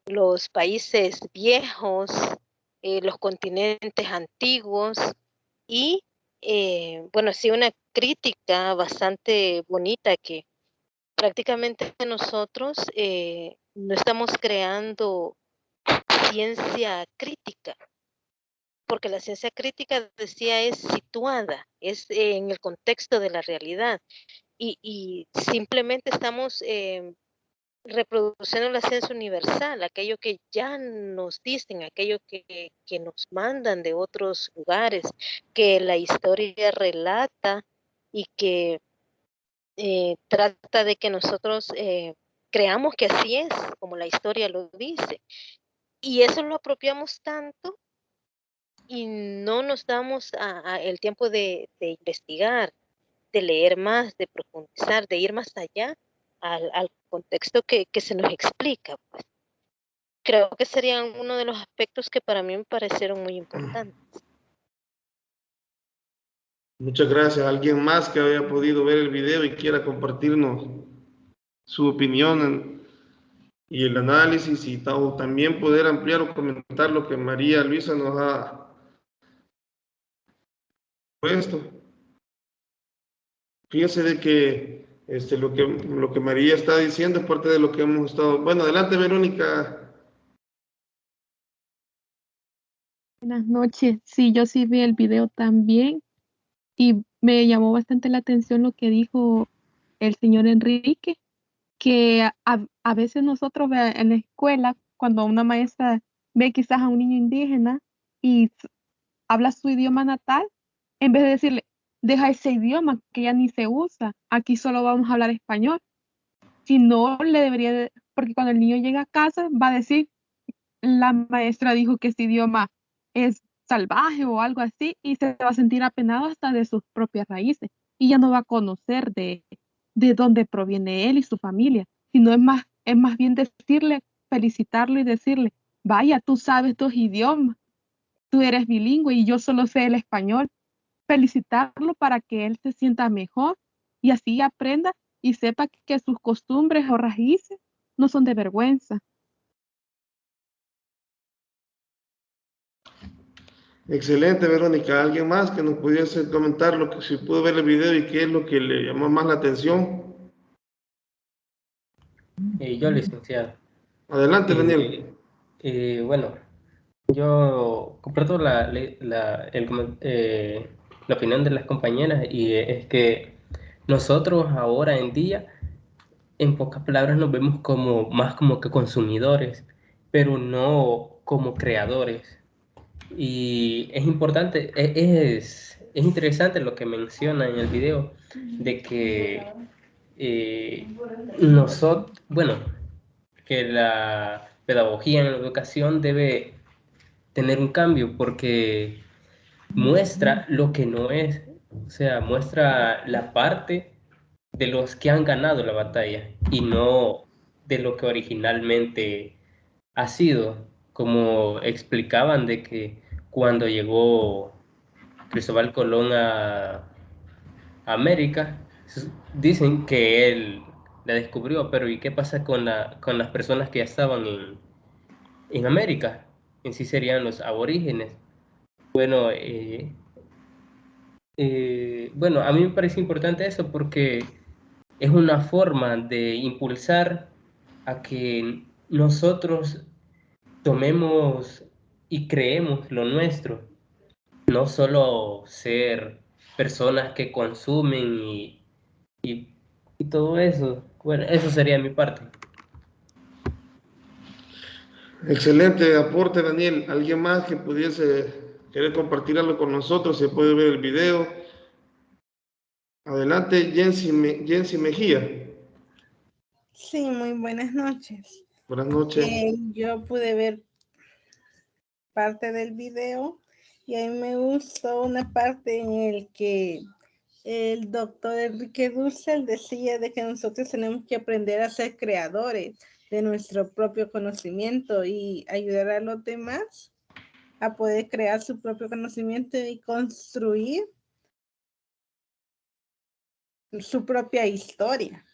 los países viejos, los continentes antiguos y, bueno, sí, una crítica bastante bonita que prácticamente nosotros no estamos creando ciencia crítica, porque la ciencia crítica, decía, es situada, es en el contexto de la realidad y simplemente estamos reproduciendo la ciencia universal, aquello que ya nos dicen, aquello que nos mandan de otros lugares, que la historia relata y que trata de que nosotros creamos que así es, como la historia lo dice. Y eso lo apropiamos tanto y no nos damos el tiempo de investigar, de leer más, de profundizar, de ir más allá al contexto que se nos explica, pues. Creo que serían uno de los aspectos que para mí me parecieron muy importantes. Muchas gracias. ¿Alguien más que haya podido ver el video y quiera compartirnos su opinión y el análisis y también poder ampliar o comentar lo que María Luisa nos ha puesto? Fíjense de que lo que María está diciendo es parte de lo que hemos estado. Bueno, adelante, Verónica. Buenas noches. Sí, yo sí vi el video también y me llamó bastante la atención lo que dijo el señor Enrique, que a veces nosotros en la escuela, cuando una maestra ve quizás a un niño indígena y habla su idioma natal, en vez de decirle, deja ese idioma que ya ni se usa, aquí solo vamos a hablar español, si no le debería, porque cuando el niño llega a casa va a decir, la maestra dijo que ese idioma es salvaje o algo así y se va a sentir apenado hasta de sus propias raíces y ya no va a conocer de dónde proviene él y su familia, sino es más bien decirle, felicitarlo y decirle, vaya, tú sabes dos idiomas, tú eres bilingüe y yo solo sé el español, felicitarlo para que él se sienta mejor y así aprenda y sepa que sus costumbres o raíces no son de vergüenza. Excelente, Verónica. ¿Alguien más que nos pudiese comentar lo que si pudo ver el video y qué es lo que le llamó más la atención? Yo, licenciado. Adelante, Daniel. Bueno, yo comparto la opinión de las compañeras y es que nosotros ahora en día, en pocas palabras, nos vemos como más como que consumidores, pero no como creadores. Y es importante, es interesante lo que menciona en el video de que bueno, que la pedagogía en la educación debe tener un cambio porque muestra lo que no es, o sea, muestra la parte de los que han ganado la batalla y no de lo que originalmente ha sido, como explicaban de que cuando llegó Cristóbal Colón a América, dicen que él la descubrió, pero ¿y qué pasa con las personas que ya estaban en América? En sí serían los aborígenes. Bueno, bueno, a mí me parece importante eso porque es una forma de impulsar a que nosotros tomemos y creemos lo nuestro, no solo ser personas que consumen y todo eso. Bueno, eso sería mi parte. Excelente aporte, Daniel. ¿Alguien más que pudiese querer compartir algo con nosotros? Se puede ver el video. Adelante, Jensi Mejía. Sí, muy buenas noches. Buenas noches. Yo pude ver parte del video y a mí me gustó una parte en el que el doctor Enrique Dussel decía de que nosotros tenemos que aprender a ser creadores de nuestro propio conocimiento y ayudar a los demás a poder crear su propio conocimiento y construir su propia historia.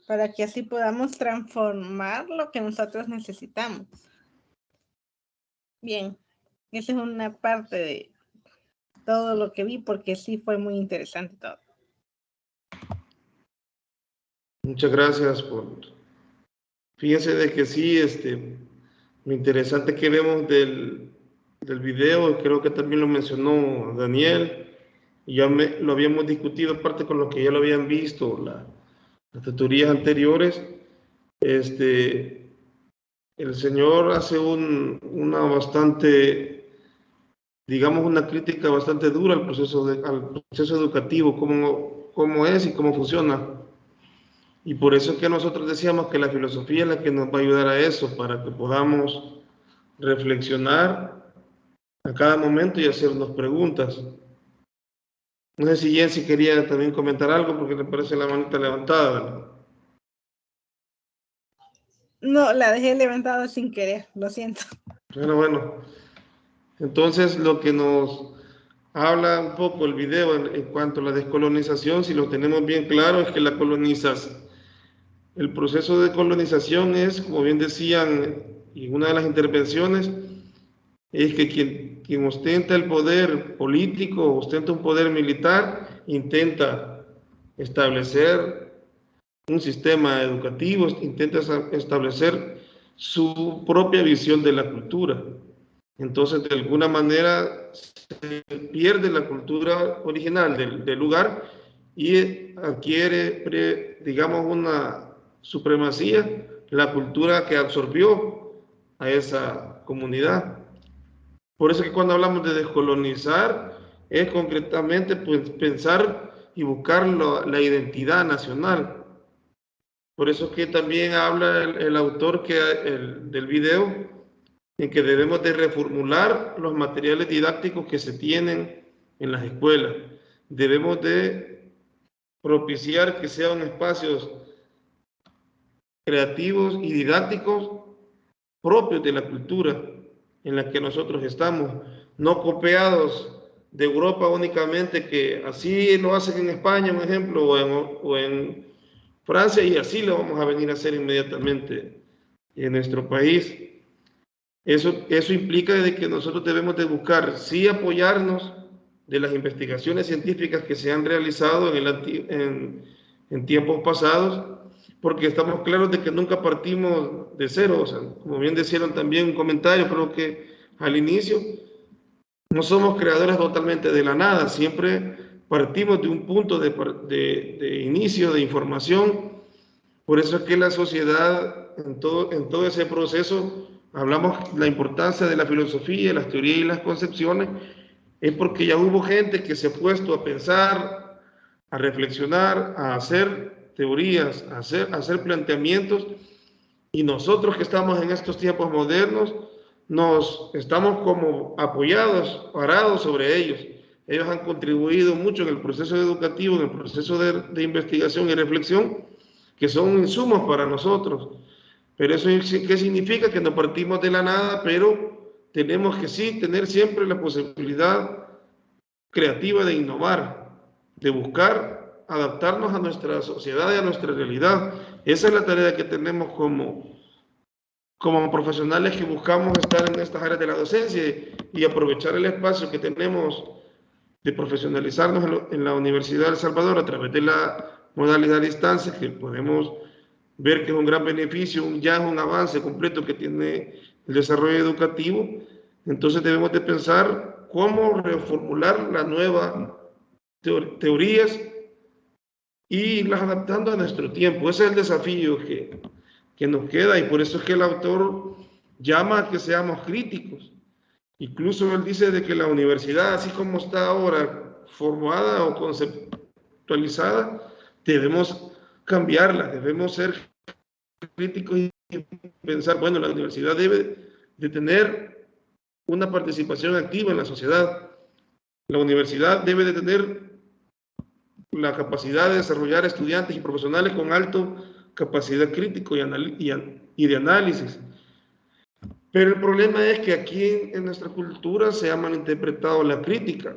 para que así podamos transformar lo que nosotros necesitamos. Bien, esa es una parte de todo lo que vi, porque sí fue muy interesante todo. Muchas gracias Fíjense de que sí, lo interesante que vemos del video, creo que también lo mencionó Daniel, y ya lo habíamos discutido aparte con los que ya lo habían visto, las tutorías anteriores. El señor hace una bastante, digamos, una crítica bastante dura al proceso educativo, cómo es y cómo funciona. Y por eso es que nosotros decíamos que la filosofía es la que nos va a ayudar a eso, para que podamos reflexionar a cada momento y hacernos preguntas. No sé si Jensi quería también comentar algo, porque le parece la manita levantada, ¿verdad? No, la dejé levantada sin querer, lo siento. Bueno. Entonces, lo que nos habla un poco el video en cuanto a la descolonización, si lo tenemos bien claro, es que el proceso de colonización es, como bien decían en una de las intervenciones, es que quien ostenta el poder político, ostenta un poder militar, intenta establecer un sistema educativo, intenta establecer su propia visión de la cultura. Entonces, de alguna manera, se pierde la cultura original del lugar y adquiere, digamos, una supremacía, la cultura que absorbió a esa comunidad. Por eso que cuando hablamos de descolonizar, es concretamente pues, pensar y buscar la identidad nacional. Por eso que también habla el autor del video, en que debemos de reformular los materiales didácticos que se tienen en las escuelas. Debemos de propiciar que sean espacios creativos y didácticos propios de la cultura en la que nosotros estamos, no copiados de Europa únicamente, que así lo hacen en España, por ejemplo, o en Francia, y así lo vamos a venir a hacer inmediatamente en nuestro país. Eso implica de que nosotros debemos de buscar, sí, apoyarnos de las investigaciones científicas que se han realizado en tiempos pasados, porque estamos claros de que nunca partimos de cero. O sea, como bien decían también un comentario, creo que al inicio, no somos creadores totalmente de la nada, siempre partimos de un punto de inicio de información. Por eso es que la sociedad, en todo ese proceso, hablamos de la importancia de la filosofía, las teorías y las concepciones, es porque ya hubo gente que se ha puesto a pensar, a reflexionar, a hacer teorías, a hacer planteamientos, y nosotros que estamos en estos tiempos modernos, nos estamos como apoyados, parados sobre ellos. Ellos han contribuido mucho en el proceso educativo, en el proceso de investigación y reflexión, que son insumos para nosotros. Pero eso, ¿qué significa? Que no partimos de la nada, pero tenemos que sí tener siempre la posibilidad creativa de innovar, de buscar adaptarnos a nuestra sociedad y a nuestra realidad. Esa es la tarea que tenemos como profesionales que buscamos estar en estas áreas de la docencia y aprovechar el espacio que tenemos de profesionalizarnos en la Universidad de El Salvador a través de la modalidad de distancia, que podemos ver que es un gran beneficio, ya es un avance completo que tiene el desarrollo educativo. Entonces debemos de pensar cómo reformular las nuevas teorías y irlas adaptando a nuestro tiempo. Ese es el desafío que nos queda, y por eso es que el autor llama a que seamos críticos. Incluso él dice de que la universidad, así como está ahora formada o conceptualizada, debemos cambiarla, debemos ser críticos y pensar, bueno, la universidad debe de tener una participación activa en la sociedad. La universidad debe de tener la capacidad de desarrollar estudiantes y profesionales con alta capacidad crítico y de análisis. Pero el problema es que aquí en nuestra cultura se ha malinterpretado la crítica.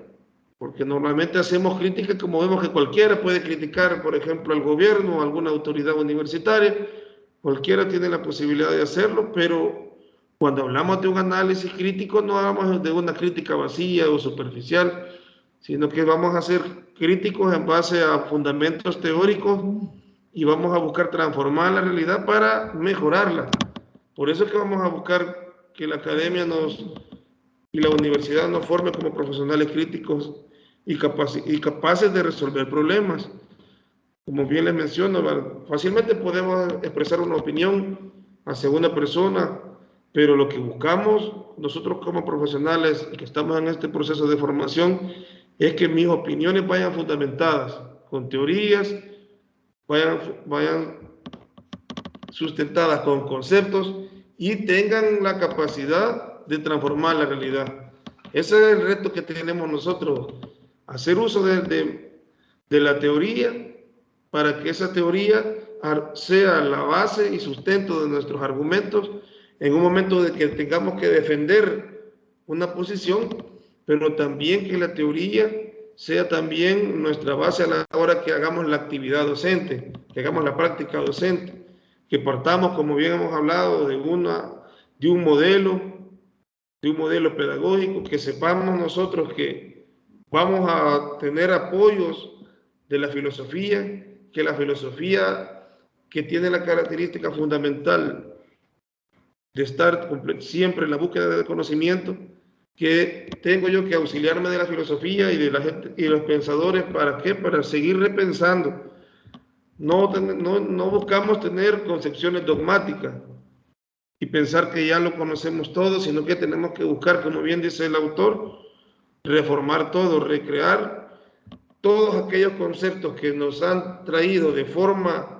porque normalmente hacemos crítica como vemos que cualquiera puede criticar, por ejemplo, al gobierno o alguna autoridad universitaria, cualquiera tiene la posibilidad de hacerlo, pero cuando hablamos de un análisis crítico no hablamos de una crítica vacía o superficial, sino que vamos a ser críticos en base a fundamentos teóricos y vamos a buscar transformar la realidad para mejorarla. Por eso es que vamos a buscar que la academia y la universidad nos forme como profesionales críticos y capaces de resolver problemas. Como bien les menciono, fácilmente podemos expresar una opinión hacia una persona, pero lo que buscamos nosotros como profesionales que estamos en este proceso de formación es que mis opiniones vayan fundamentadas con teorías, vayan sustentadas con conceptos y tengan la capacidad de transformar la realidad. Ese es el reto que tenemos nosotros, hacer uso de la teoría para que esa teoría sea la base y sustento de nuestros argumentos en un momento de que tengamos que defender una posición, pero también que la teoría sea también nuestra base a la hora que hagamos la actividad docente, que hagamos la práctica docente, que partamos, como bien hemos hablado, de un modelo pedagógico, que sepamos nosotros que vamos a tener apoyos de la filosofía, que la filosofía que tiene la característica fundamental de estar siempre en la búsqueda del conocimiento, que tengo yo que auxiliarme de la filosofía y de la gente y de los pensadores. ¿Para qué? Para seguir repensando. No buscamos tener concepciones dogmáticas y pensar que ya lo conocemos todo, sino que tenemos que buscar, como bien dice el autor, reformar todo, recrear todos aquellos conceptos que nos han traído de forma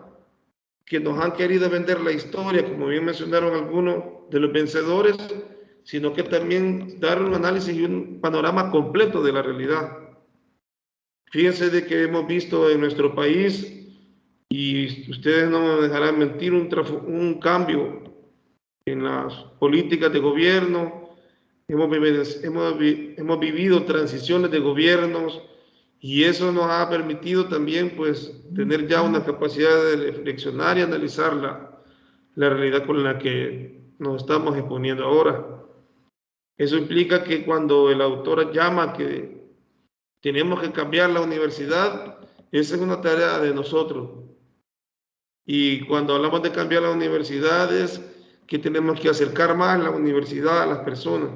que nos han querido vender la historia, como bien mencionaron algunos de los vencedores, sino que también dar un análisis y un panorama completo de la realidad. Fíjense de que hemos visto en nuestro país, y ustedes no me dejarán mentir, un cambio en las políticas de gobierno. Hemos vivido transiciones de gobiernos y eso nos ha permitido también pues tener ya una capacidad de reflexionar y analizar la realidad con la que nos estamos exponiendo ahora. Eso implica que cuando el autor llama que tenemos que cambiar la universidad, esa es una tarea de nosotros. Y cuando hablamos de cambiar la universidad es que tenemos que acercar más la universidad a las personas.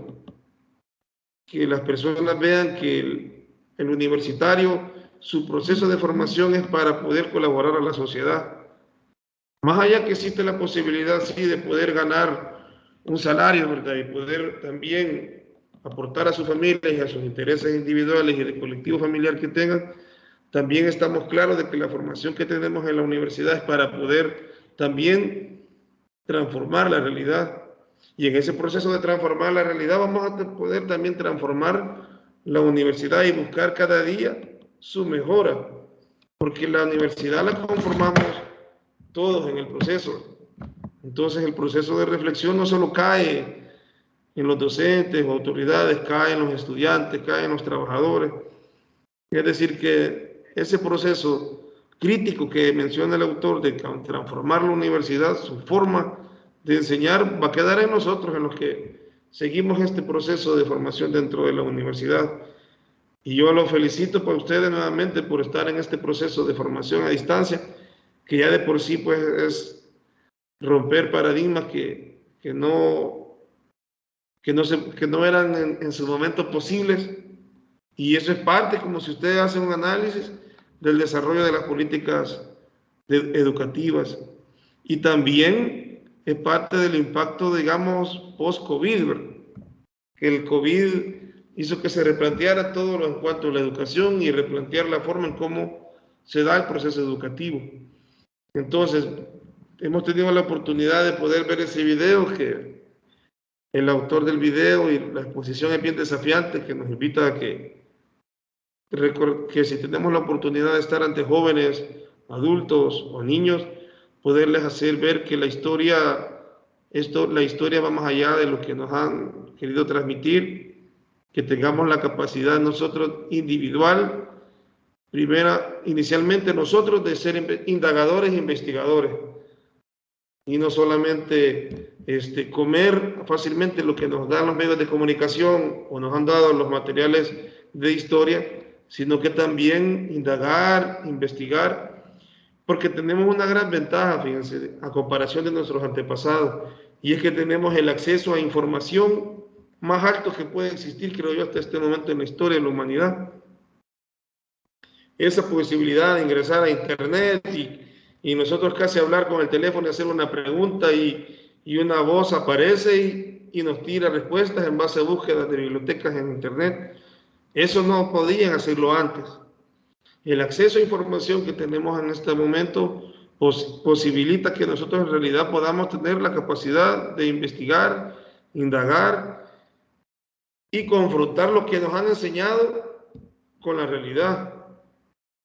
Que las personas vean que el universitario, su proceso de formación es para poder colaborar a la sociedad. Más allá que existe la posibilidad, sí, de poder ganar un salario, ¿verdad? Y poder también aportar a su familia y a sus intereses individuales y de colectivo familiar que tengan, también estamos claros de que la formación que tenemos en la universidad es para poder también transformar la realidad. Y en ese proceso de transformar la realidad vamos a poder también transformar la universidad y buscar cada día su mejora, porque la universidad la conformamos todos en el proceso. Entonces el proceso de reflexión no solo cae en los docentes o autoridades, cae en los estudiantes, cae en los trabajadores. Es decir, que ese proceso crítico que menciona el autor de transformar la universidad, su forma de enseñar, va a quedar en nosotros, en los que seguimos este proceso de formación dentro de la universidad. Y yo los felicito por ustedes nuevamente por estar en este proceso de formación a distancia, que ya de por sí pues es romper paradigmas que no eran en su momento posibles. Y eso es parte, como si ustedes hacen un análisis del desarrollo de las políticas educativas. Y también es parte del impacto, digamos, post-COVID, que el COVID hizo que se replanteara todo lo en cuanto a la educación y replantear la forma en cómo se da el proceso educativo. Entonces, hemos tenido la oportunidad de poder ver ese video, que el autor del video y la exposición es bien desafiante, que nos invita a que si tenemos la oportunidad de estar ante jóvenes, adultos o niños, poderles hacer ver que la historia va más allá de lo que nos han querido transmitir, que tengamos la capacidad nosotros individual, inicialmente nosotros, de ser indagadores e investigadores, y no solamente comer fácilmente lo que nos dan los medios de comunicación o nos han dado los materiales de historia, sino que también indagar, investigar, porque tenemos una gran ventaja, fíjense, a comparación de nuestros antepasados, y es que tenemos el acceso a información más alto que puede existir, creo yo, hasta este momento en la historia de la humanidad. Esa posibilidad de ingresar a internet y nosotros casi hablar con el teléfono y hacer una pregunta y una voz aparece y nos tira respuestas en base a búsquedas de bibliotecas en internet. Eso no podían hacerlo antes. El acceso a información que tenemos en este momento posibilita que nosotros en realidad podamos tener la capacidad de investigar, indagar y confrontar lo que nos han enseñado con la realidad.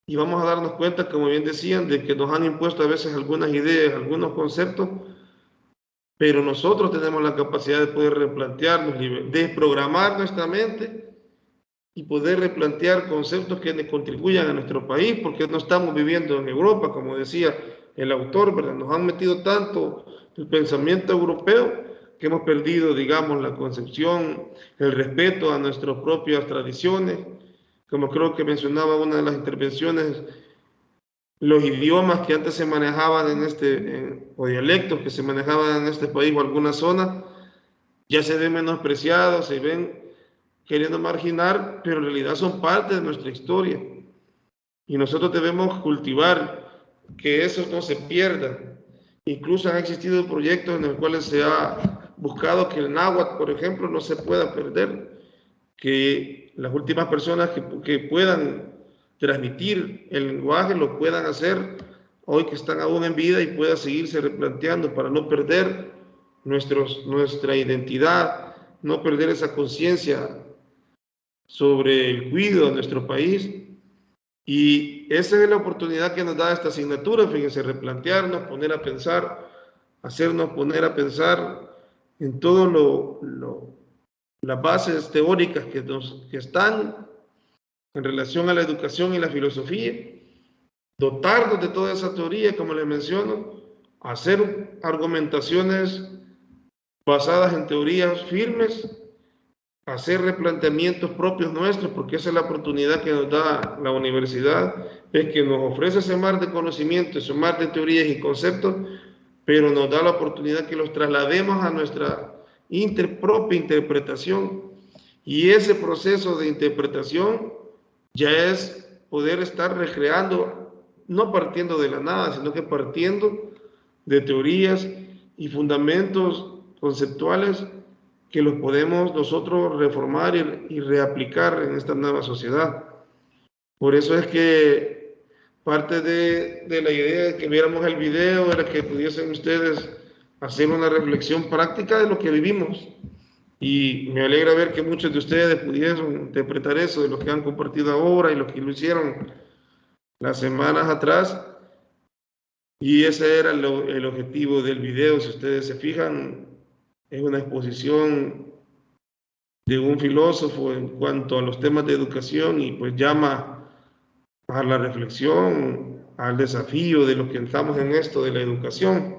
Y vamos a darnos cuenta, como bien decían, de que nos han impuesto a veces algunas ideas, algunos conceptos, pero nosotros tenemos la capacidad de poder replantearnos, desprogramar nuestra mente y poder replantear conceptos que contribuyan a nuestro país, porque no estamos viviendo en Europa, como decía el autor, ¿verdad? Nos han metido tanto el pensamiento europeo que hemos perdido, digamos, la concepción, el respeto a nuestras propias tradiciones. Como creo que mencionaba una de las intervenciones, los idiomas que antes se manejaban o dialectos que se manejaban en este país o alguna zona, ya se ven menospreciados, se ven queriendo marginar, pero en realidad son parte de nuestra historia. Y nosotros debemos cultivar que eso no se pierda. Incluso han existido proyectos en los cuales se ha buscado que el náhuatl, por ejemplo, no se pueda perder, que las últimas personas que puedan transmitir el lenguaje lo puedan hacer hoy que están aún en vida y pueda seguirse replanteando para no perder nuestra identidad, no perder esa conciencia sobre el cuidado de nuestro país. Y esa es la oportunidad que nos da esta asignatura, fíjense, replantearnos, poner a pensar, hacernos poner a pensar en todo las bases teóricas que están en relación a la educación y la filosofía, dotarnos de toda esa teoría, como les menciono, hacer argumentaciones basadas en teorías firmes, hacer replanteamientos propios nuestros, porque esa es la oportunidad que nos da la universidad, es que nos ofrece ese mar de conocimiento, ese mar de teorías y conceptos, pero nos da la oportunidad que los traslademos a nuestra propia interpretación, y ese proceso de interpretación ya es poder estar recreando, no partiendo de la nada, sino que partiendo de teorías y fundamentos conceptuales que los podemos nosotros reformar y reaplicar en esta nueva sociedad. Por eso es que parte de la idea de que viéramos el video era que pudiesen ustedes hacer una reflexión práctica de lo que vivimos. Y me alegra ver que muchos de ustedes pudieron interpretar eso, de los que han compartido ahora y los que lo hicieron las semanas atrás. Y ese era el objetivo del video. Si ustedes se fijan, es una exposición de un filósofo en cuanto a los temas de educación y pues llama a la reflexión, al desafío de los que estamos en esto de la educación.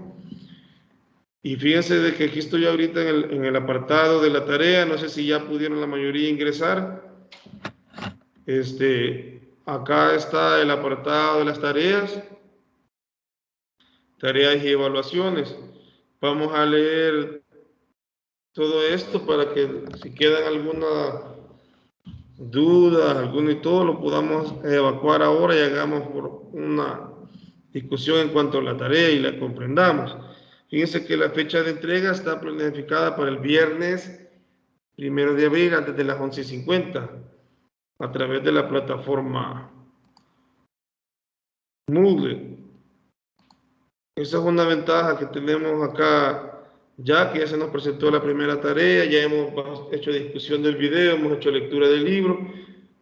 Y fíjense de que aquí estoy ahorita en el apartado de la tarea, no sé si ya pudieron la mayoría ingresar. Acá está el apartado de las tareas y evaluaciones. Vamos a leer todo esto para que si quedan alguna duda, alguno y todo, lo podamos evacuar ahora y hagamos por una discusión en cuanto a la tarea y la comprendamos. Fíjense que la fecha de entrega está planificada para el viernes 1 de abril antes de las 11:50 a través de la plataforma Moodle. Esa es una ventaja que tenemos acá, ya que ya se nos presentó la primera tarea, ya hemos hecho discusión del video, hemos hecho lectura del libro,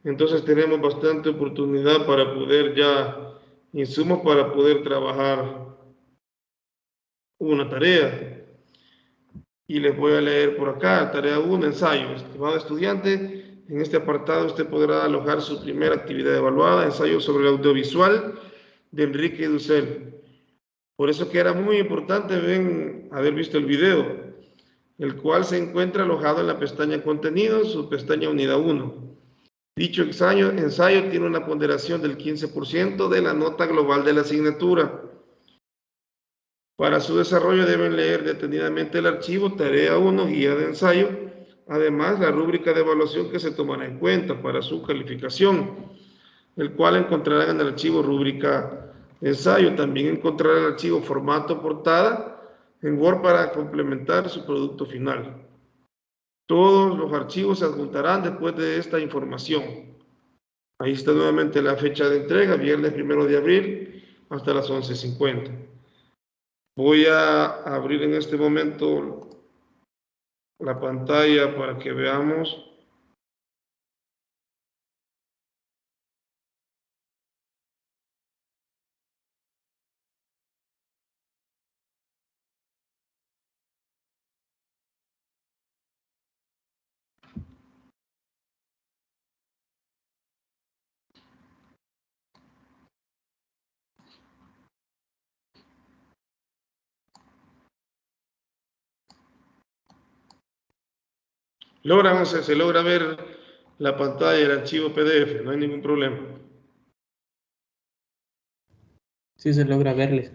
entonces tenemos bastante oportunidad para poder insumos para poder trabajar una tarea. Y les voy a leer por acá, tarea 1, ensayo. Estimado estudiante, En este apartado usted podrá alojar su primera actividad evaluada, ensayo sobre el audiovisual de Enrique Dussel. Por eso que era muy importante haber visto el video, el cual se encuentra alojado en la pestaña Contenidos, su pestaña Unidad 1. Dicho ensayo tiene una ponderación del 15% de la nota global de la asignatura. Para su desarrollo deben leer detenidamente el archivo Tarea 1, Guía de Ensayo, además la rúbrica de evaluación que se tomará en cuenta para su calificación, el cual encontrarán en el archivo Rúbrica de Ensayo. También encontrarán el archivo Formato Portada en Word para complementar su producto final. Todos los archivos se adjuntarán después de esta información. Ahí está nuevamente la fecha de entrega, viernes 1 de abril hasta las 11:50. Voy a abrir en este momento la pantalla para que veamos. Se logra ver la pantalla del archivo PDF, no hay ningún problema. Sí, se logra verles.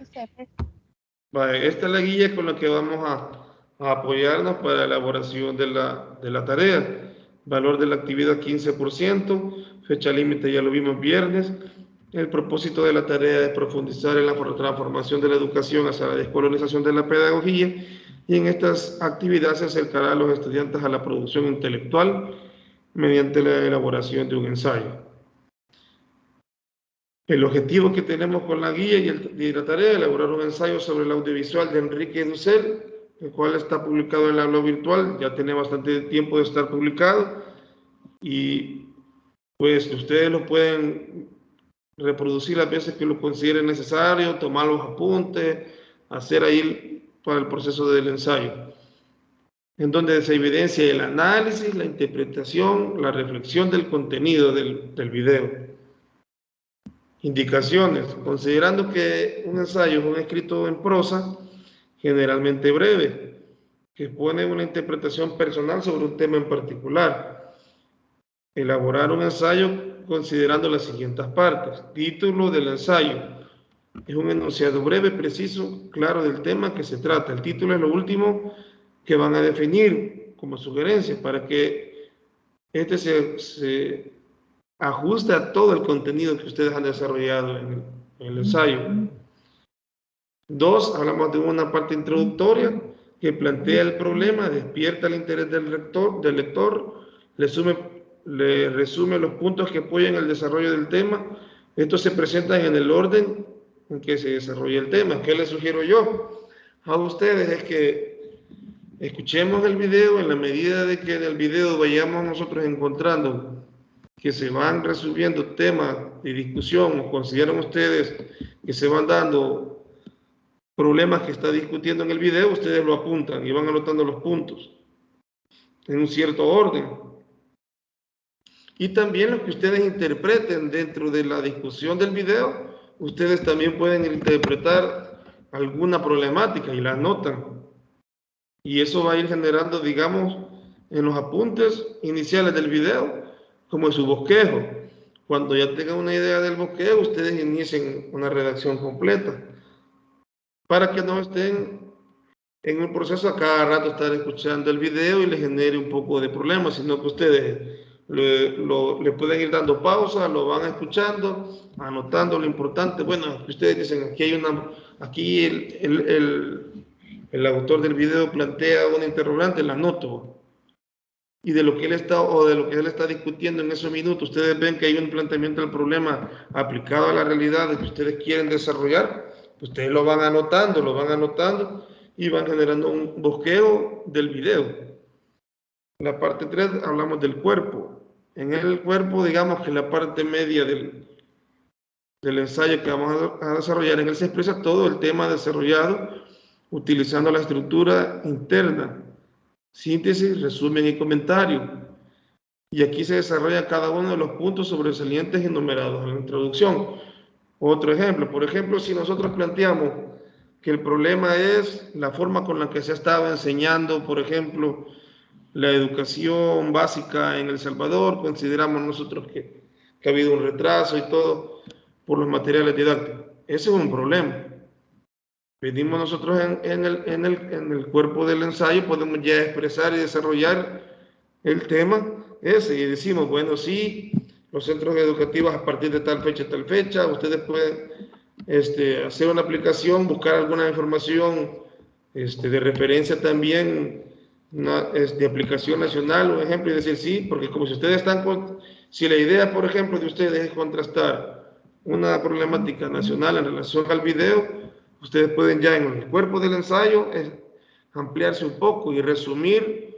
Vale, esta es la guía con la que vamos a apoyarnos para la elaboración de la tarea. Valor de la actividad 15%, fecha límite ya lo vimos viernes. El propósito de la tarea es profundizar en la transformación de la educación hacia la descolonización de la pedagogía, y en estas actividades se acercará a los estudiantes a la producción intelectual mediante la elaboración de un ensayo. El objetivo que tenemos con la guía y la tarea es elaborar un ensayo sobre el audiovisual de Enrique Dussel, el cual está publicado en el aula virtual, ya tiene bastante tiempo de estar publicado, y pues ustedes lo pueden reproducir las veces que lo consideren necesario, tomar los apuntes, hacer ahí para el proceso del ensayo, en donde se evidencia el análisis, la interpretación, la reflexión del contenido del video. Indicaciones. Considerando que un ensayo es un escrito en prosa, generalmente breve, que pone una interpretación personal sobre un tema en particular. Elaborar un ensayo considerando las siguientes partes. Título del ensayo. Es un enunciado breve, preciso, claro del tema que se trata. El título es lo último que van a definir como sugerencia para que este se ajuste a todo el contenido que ustedes han desarrollado en el ensayo. 2, hablamos de una parte introductoria que plantea el problema, despierta el interés del lector, le resume los puntos que apoyan el desarrollo del tema. Estos se presentan en el orden en que se desarrolla el tema. ¿Qué les sugiero yo a ustedes? Es que escuchemos el video en la medida de que en el video vayamos nosotros encontrando que se van resolviendo temas de discusión, o consideran ustedes que se van dando problemas que está discutiendo en el video, ustedes lo apuntan y van anotando los puntos en un cierto orden. Y también lo que ustedes interpreten dentro de la discusión del video, ustedes también pueden interpretar alguna problemática y la anotan. Y eso va a ir generando, digamos, en los apuntes iniciales del video, como en su bosquejo. Cuando ya tengan una idea del bosquejo, ustedes inicien una redacción completa, para que no estén en un proceso a cada rato estar escuchando el video y les genere un poco de problemas, sino que ustedes le pueden ir dando pausa, lo van escuchando, anotando lo importante. Bueno, ustedes dicen, aquí el autor del video plantea una interrogante, la anoto. Y de lo que él está discutiendo en esos minutos, ustedes ven que hay un planteamiento del problema aplicado a la realidad que ustedes quieren desarrollar, ustedes lo van anotando y van generando un bosquejo del video. En la parte 3 hablamos del cuerpo. En el cuerpo, digamos que la parte media del ensayo que vamos a desarrollar, en él se expresa todo el tema desarrollado utilizando la estructura interna: síntesis, resumen y comentario. y aquí se desarrolla cada uno de los puntos sobresalientes enumerados en la introducción. Otro ejemplo, por ejemplo, si nosotros planteamos que el problema es la forma con la que se ha estado enseñando, por ejemplo, la educación básica en El Salvador, consideramos nosotros que ha habido un retraso y todo por los materiales didácticos. Ese es un problema. Venimos nosotros en el cuerpo del ensayo, podemos ya expresar y desarrollar el tema ese y decimos, bueno, sí, los centros educativos a partir de tal fecha, ustedes pueden hacer una aplicación, buscar alguna información de referencia también, de aplicación nacional, un ejemplo, y decir sí, porque como si ustedes si la idea, por ejemplo, de ustedes es contrastar una problemática nacional en relación al video, ustedes pueden ya en el cuerpo del ensayo ampliarse un poco y resumir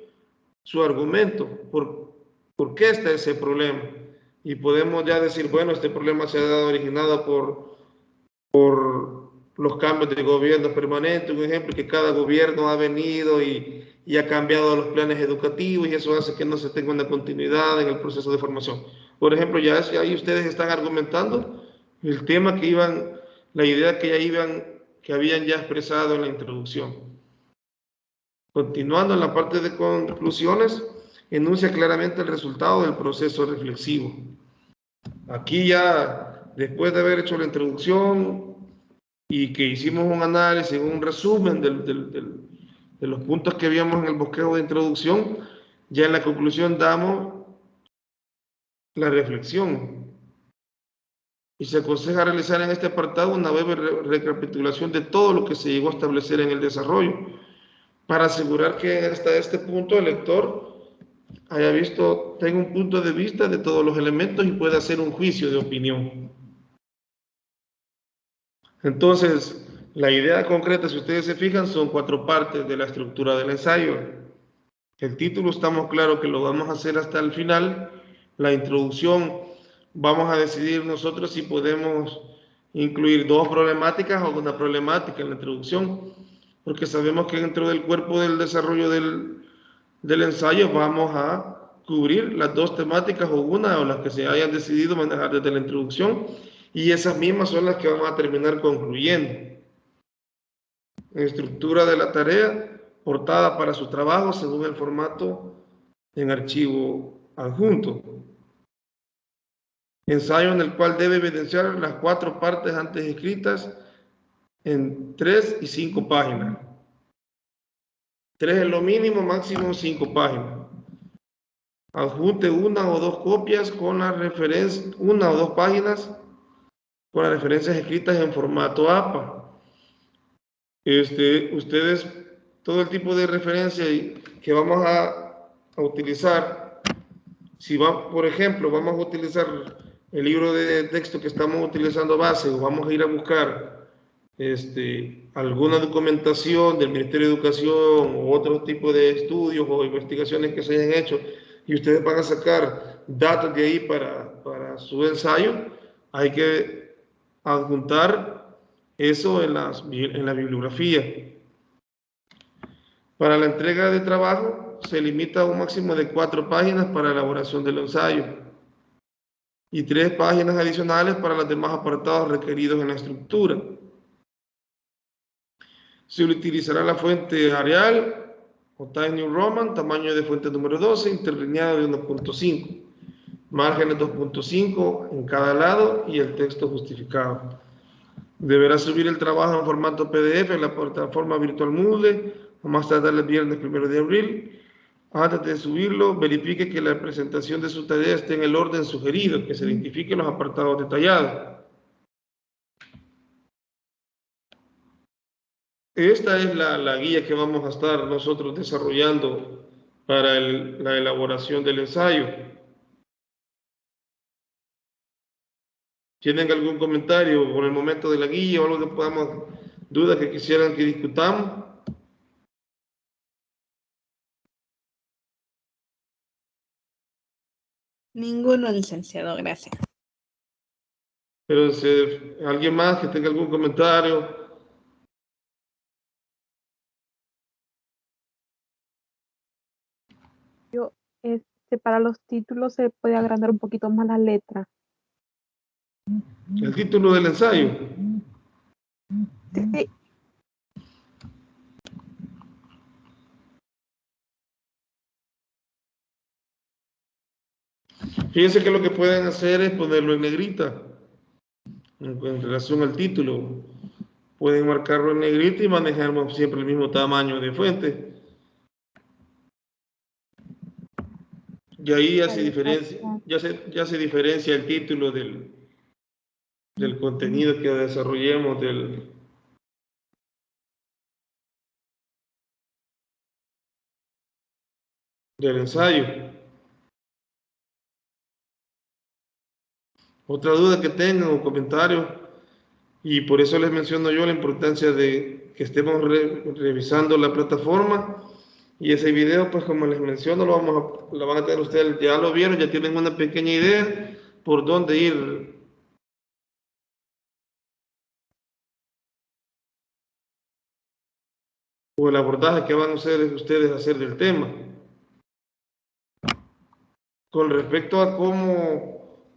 su argumento, por qué está ese problema. Y podemos ya decir, bueno, este problema se ha dado originado por los cambios de gobierno permanente, un ejemplo, que cada gobierno ha venido y ha cambiado los planes educativos y eso hace que no se tenga una continuidad en el proceso de formación. Por ejemplo, ya ahí ustedes están argumentando el tema que iban, la idea que habían ya expresado en la introducción. Continuando en la parte de conclusiones, enuncia claramente el resultado del proceso reflexivo. Aquí ya, después de haber hecho la introducción y que hicimos un análisis, un resumen de los puntos que vimos en el bosquejo de introducción, ya en la conclusión damos la reflexión. Y se aconseja realizar en este apartado una breve recapitulación de todo lo que se llegó a establecer en el desarrollo, para asegurar que hasta este punto el lector tenga un punto de vista de todos los elementos y pueda hacer un juicio de opinión. Entonces, la idea concreta, si ustedes se fijan, son 4 partes de la estructura del ensayo. El título estamos claros que lo vamos a hacer hasta el final. La introducción, vamos a decidir nosotros si podemos incluir 2 problemáticas o una problemática en la introducción, porque sabemos que dentro del cuerpo del desarrollo del ensayo vamos a cubrir las 2 temáticas o una o las que se hayan decidido manejar desde la introducción, y esas mismas son las que vamos a terminar concluyendo. Estructura de la tarea, portada para su trabajo según el formato en archivo adjunto. Ensayo en el cual debe evidenciar las 4 partes antes escritas en 3 y 5 páginas. 3 es lo mínimo, máximo 5 páginas. Adjunte 1 o 2 copias con las referencias, 1 o 2 páginas con las referencias escritas en formato APA. Ustedes, todo el tipo de referencia que vamos a utilizar, si por ejemplo, vamos a utilizar el libro de texto que estamos utilizando base, o vamos a ir a buscar alguna documentación del Ministerio de Educación o otro tipo de estudios o investigaciones que se hayan hecho, y ustedes van a sacar datos de ahí para su ensayo, hay que adjuntar eso en la bibliografía. Para la entrega de trabajo se limita a un máximo de 4 páginas para la elaboración del ensayo y 3 páginas adicionales para los demás apartados requeridos en la estructura. Se utilizará la fuente Arial o Times New Roman, tamaño de fuente número 12, interlineado de 1.5, márgenes 2.5 en cada lado y el texto justificado. Deberá subir el trabajo en formato PDF en la plataforma virtual Moodle a más tardar el viernes 1 de abril. Antes de subirlo, verifique que la presentación de su tarea esté en el orden sugerido, que se identifiquen los apartados detallados. Esta es la guía que vamos a estar nosotros desarrollando para la elaboración del ensayo. ¿Tienen algún comentario por el momento de la guía o algo que podamos, dudas que quisieran que discutamos? Ninguno, licenciado, gracias. Pero alguien más que tenga algún comentario. Yo, para los títulos se puede agrandar un poquito más la letra. El título del ensayo. Sí. Fíjense que lo que pueden hacer es ponerlo en negrita en relación al título. Pueden marcarlo en negrita y manejamos siempre el mismo tamaño de fuente. Y ahí ya se diferencia el título del contenido que desarrollemos del ensayo. Otra duda que tengan o comentario, y por eso les menciono yo la importancia de que estemos revisando la plataforma. Y ese video, pues como les menciono, lo van a tener ustedes, ya lo vieron, ya tienen una pequeña idea por dónde ir o el abordaje que van a ustedes a hacer del tema. Con respecto a cómo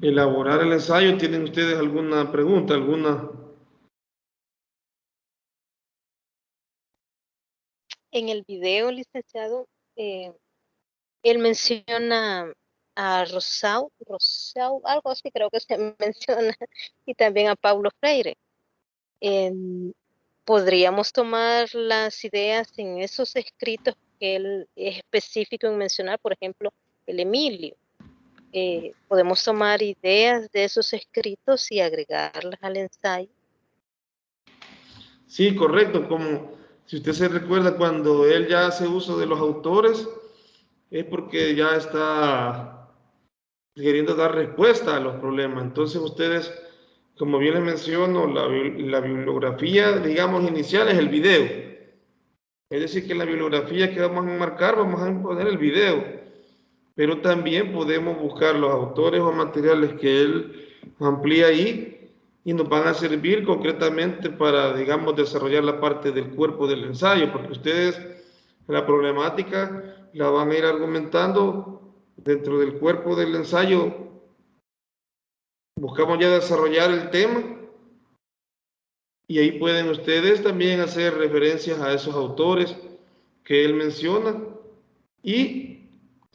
elaborar el ensayo, ¿tienen ustedes alguna pregunta, alguna? En el video, licenciado, él menciona a Rousseau, algo así creo que se menciona, y también a Paulo Freire. Podríamos tomar las ideas en esos escritos que él es específico en mencionar, por ejemplo, el Emilio. Podemos tomar ideas de esos escritos y agregarlas al ensayo. Sí, correcto, como si usted se recuerda cuando él ya hace uso de los autores, es porque ya está queriendo dar respuesta a los problemas. Entonces ustedes, como bien les menciono, la bibliografía, digamos, inicial es el video. Es decir, que en la bibliografía que vamos a enmarcar, vamos a poner el video. Pero también podemos buscar los autores o materiales que él amplía ahí y nos van a servir concretamente para, digamos, desarrollar la parte del cuerpo del ensayo, porque ustedes la problemática la van a ir argumentando dentro del cuerpo del ensayo. Buscamos ya desarrollar el tema y ahí pueden ustedes también hacer referencias a esos autores que él menciona y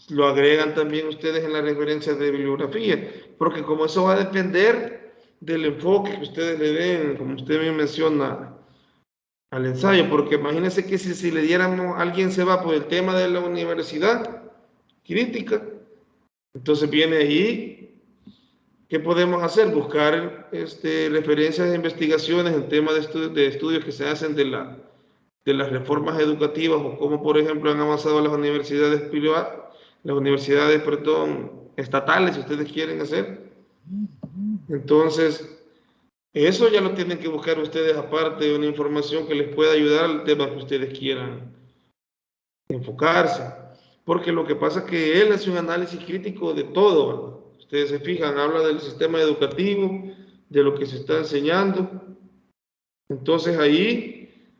lo agregan también ustedes en la referencia de bibliografía, porque como eso va a depender del enfoque que ustedes le den, como usted bien menciona, al ensayo, porque imagínense que si le diéramos, alguien se va por el tema de la universidad crítica, entonces viene ahí, ¿qué podemos hacer? Buscar referencias de investigaciones en temas de estudios que se hacen de las reformas educativas o cómo, por ejemplo, han avanzado las universidades privadas, estatales, si ustedes quieren hacer. Entonces, eso ya lo tienen que buscar ustedes aparte de una información que les pueda ayudar al tema que ustedes quieran enfocarse. Porque lo que pasa es que él hace un análisis crítico de todo, ¿verdad? Ustedes se fijan, habla del sistema educativo, de lo que se está enseñando. Entonces ahí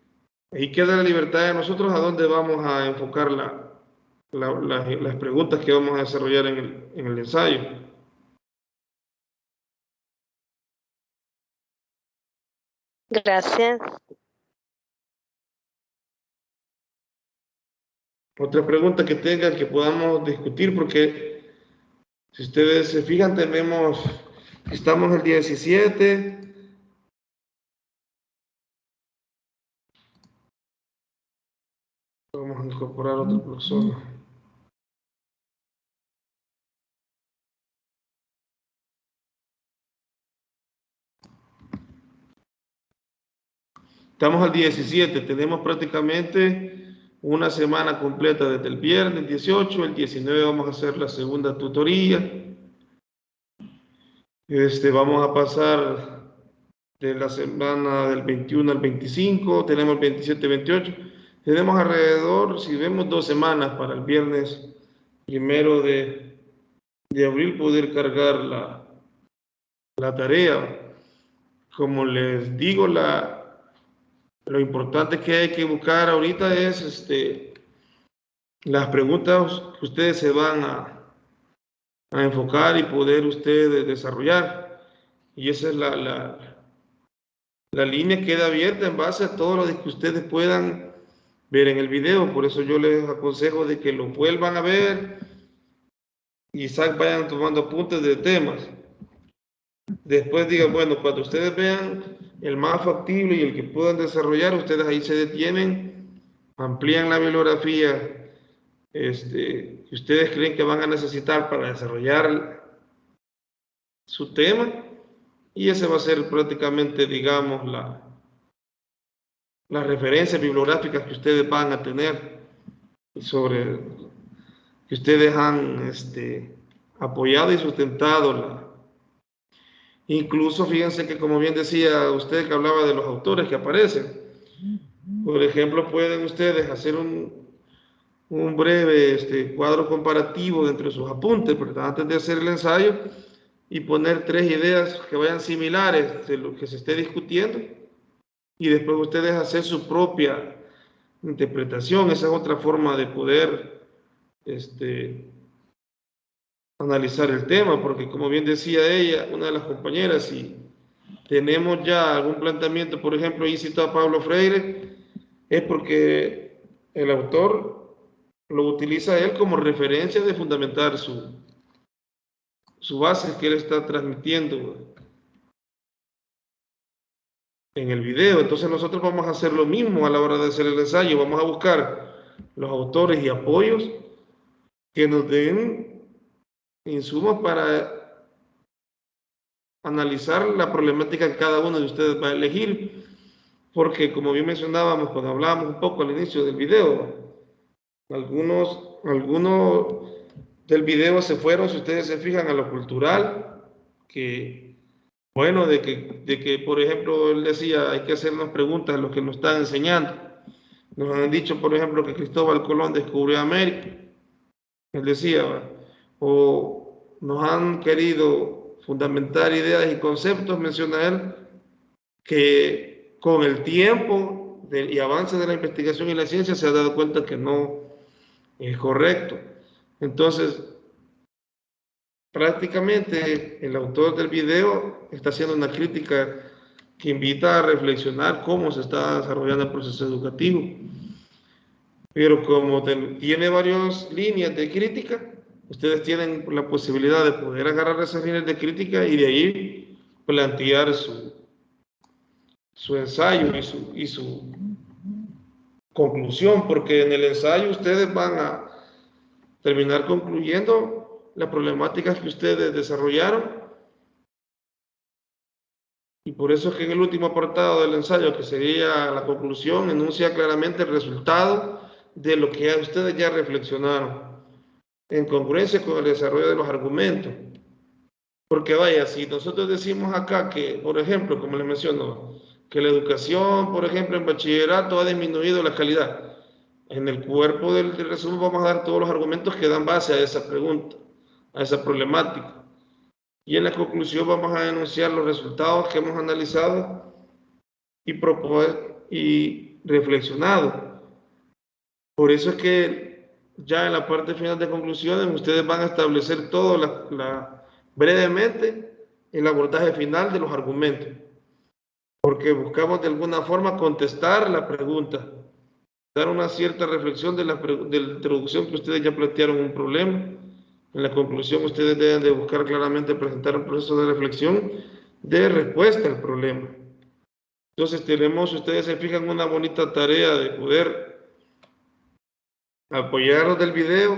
queda la libertad de nosotros a dónde vamos a enfocar las preguntas que vamos a desarrollar en el ensayo. Gracias. Otra pregunta que tengan que podamos discutir, porque si ustedes se fijan, estamos el 17. Vamos a incorporar otra persona. Estamos al 17, tenemos prácticamente una semana completa desde el viernes 18, el 19 vamos a hacer la segunda tutoría. Vamos a pasar de la semana del 21 al 25, tenemos el 27, 28. Tenemos alrededor, si vemos, 2 semanas para el viernes 1 de abril poder cargar la tarea. Como les digo, lo importante que hay que buscar ahorita es las preguntas que ustedes se van a enfocar y poder ustedes desarrollar. Y esa es la línea queda abierta en base a todo lo que ustedes puedan ver en el video. Por eso yo les aconsejo de que lo vuelvan a ver y vayan tomando apuntes de temas. Después digan, bueno, cuando ustedes vean el más factible y el que puedan desarrollar, ustedes ahí se detienen, amplían la bibliografía que ustedes creen que van a necesitar para desarrollar su tema, y ese va a ser prácticamente, digamos, las referencias bibliográficas que ustedes van a tener sobre que ustedes han apoyado y sustentado incluso fíjense que, como bien decía usted que hablaba de los autores que aparecen, por ejemplo, pueden ustedes hacer un breve cuadro comparativo dentro de sus apuntes, ¿verdad?, antes de hacer el ensayo, y poner 3 ideas que vayan similares de lo que se esté discutiendo, y después ustedes hacer su propia interpretación. Esa es otra forma de poder analizar el tema, porque como bien decía ella, una de las compañeras, si tenemos ya algún planteamiento, por ejemplo, y citó a Pablo Freire, es porque el autor lo utiliza a él como referencia de fundamentar su base que él está transmitiendo en el video. Entonces nosotros vamos a hacer lo mismo a la hora de hacer el ensayo. Vamos a buscar los autores y apoyos que nos den insumos para analizar la problemática que cada uno de ustedes va a elegir, porque como bien mencionábamos cuando hablábamos un poco al inicio del video, algunos del video se fueron, si ustedes se fijan, a lo cultural, que bueno, de que por ejemplo él decía hay que hacernos preguntas a los que nos están enseñando. Nos han dicho, por ejemplo, que Cristóbal Colón descubrió América, él decía, o nos han querido fundamentar ideas y conceptos, menciona él, que con el tiempo y avance de la investigación y la ciencia se ha dado cuenta que no es correcto. Entonces, prácticamente el autor del video está haciendo una crítica que invita a reflexionar cómo se está desarrollando el proceso educativo. Pero como tiene varias líneas de crítica, ustedes tienen la posibilidad de poder agarrar esas líneas de crítica y de ahí plantear su ensayo y su conclusión, porque en el ensayo ustedes van a terminar concluyendo las problemáticas que ustedes desarrollaron, y por eso es que en el último apartado del ensayo, que sería la conclusión, enuncia claramente el resultado de lo que ustedes ya reflexionaron, en congruencia con el desarrollo de los argumentos. Porque vaya, si nosotros decimos acá que, por ejemplo, como les menciono, que la educación, por ejemplo, en bachillerato ha disminuido la calidad, en el cuerpo del resumen vamos a dar todos los argumentos que dan base a esa pregunta, a esa problemática. Y en la conclusión vamos a denunciar los resultados que hemos analizado y reflexionado. Por eso es que ya en la parte final de conclusiones ustedes van a establecer todo brevemente el abordaje final de los argumentos, porque buscamos de alguna forma contestar la pregunta, dar una cierta reflexión de la introducción que ustedes ya plantearon un problema. En la conclusión ustedes deben de buscar claramente presentar un proceso de reflexión de respuesta al problema. Entonces ustedes se fijan, una bonita tarea de poder apoyarnos del video.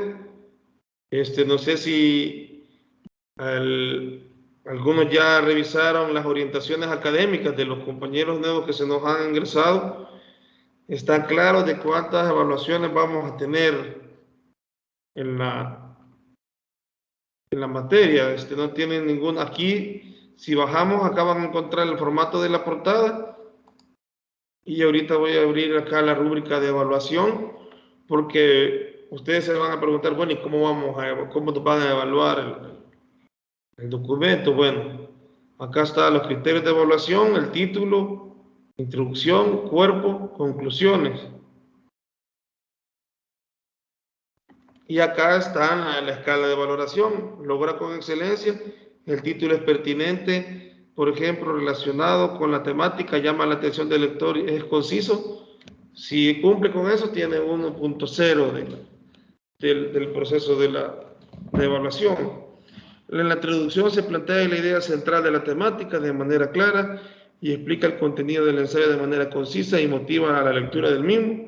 No sé si algunos ya revisaron las orientaciones académicas de los compañeros nuevos que se nos han ingresado. Están claros de cuántas evaluaciones vamos a tener en la materia. No tienen ninguna. Aquí, si bajamos, acá van a encontrar el formato de la portada, y ahorita voy a abrir acá la rúbrica de evaluación, porque ustedes se van a preguntar, bueno, ¿y cómo nos van a evaluar el documento? Bueno, acá están los criterios de evaluación, el título, introducción, cuerpo, conclusiones. Y acá está la escala de valoración. Logra con excelencia. El título es pertinente, por ejemplo, relacionado con la temática, llama la atención del lector y es conciso. Si cumple con eso, tiene 1.0 del proceso de evaluación. En la introducción se plantea la idea central de la temática de manera clara y explica el contenido del ensayo de manera concisa y motiva a la lectura del mismo.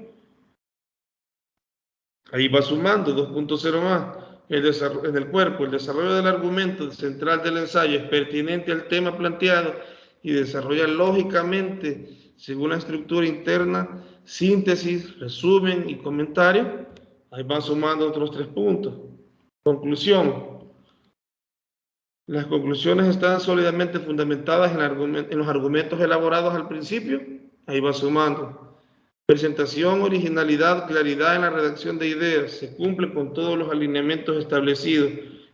Ahí va sumando 2.0 más. En el cuerpo, el desarrollo del argumento central del ensayo es pertinente al tema planteado y desarrolla lógicamente, según la estructura interna, síntesis, resumen y comentario. Ahí van sumando otros 3 puntos. Conclusión. Las conclusiones están sólidamente fundamentadas en los argumentos elaborados al principio. Ahí va sumando. Presentación, originalidad, claridad en la redacción de ideas. Se cumple con todos los alineamientos establecidos.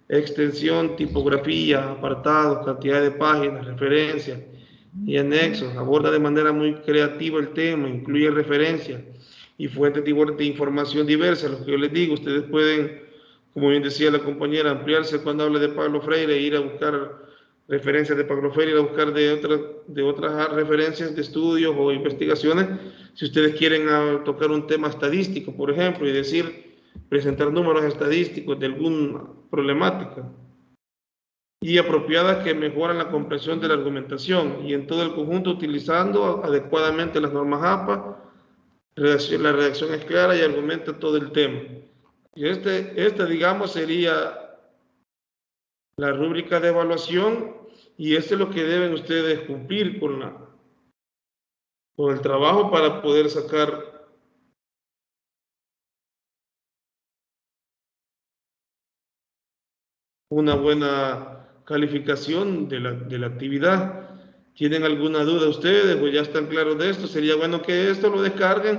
Extensión, tipografía, apartados, cantidad de páginas, referencias y anexos. Aborda de manera muy creativa el tema. Incluye referencias y fuentes de información diversas. Lo que yo les digo, ustedes pueden, como bien decía la compañera, ampliarse cuando hable de Pablo Freire, ir a buscar referencias de Pablo Freire, ir a buscar de otras referencias de estudios o investigaciones. Si ustedes quieren tocar un tema estadístico, por ejemplo, y presentar números estadísticos de alguna problemática y apropiadas que mejoran la comprensión de la argumentación y en todo el conjunto utilizando adecuadamente las normas APA, la redacción es clara y argumenta todo el tema. Y digamos, sería la rúbrica de evaluación y es lo que deben ustedes cumplir con el trabajo para poder sacar una buena calificación de la actividad. ¿Tienen alguna duda ustedes o ya están claros de esto? Sería bueno que esto lo descarguen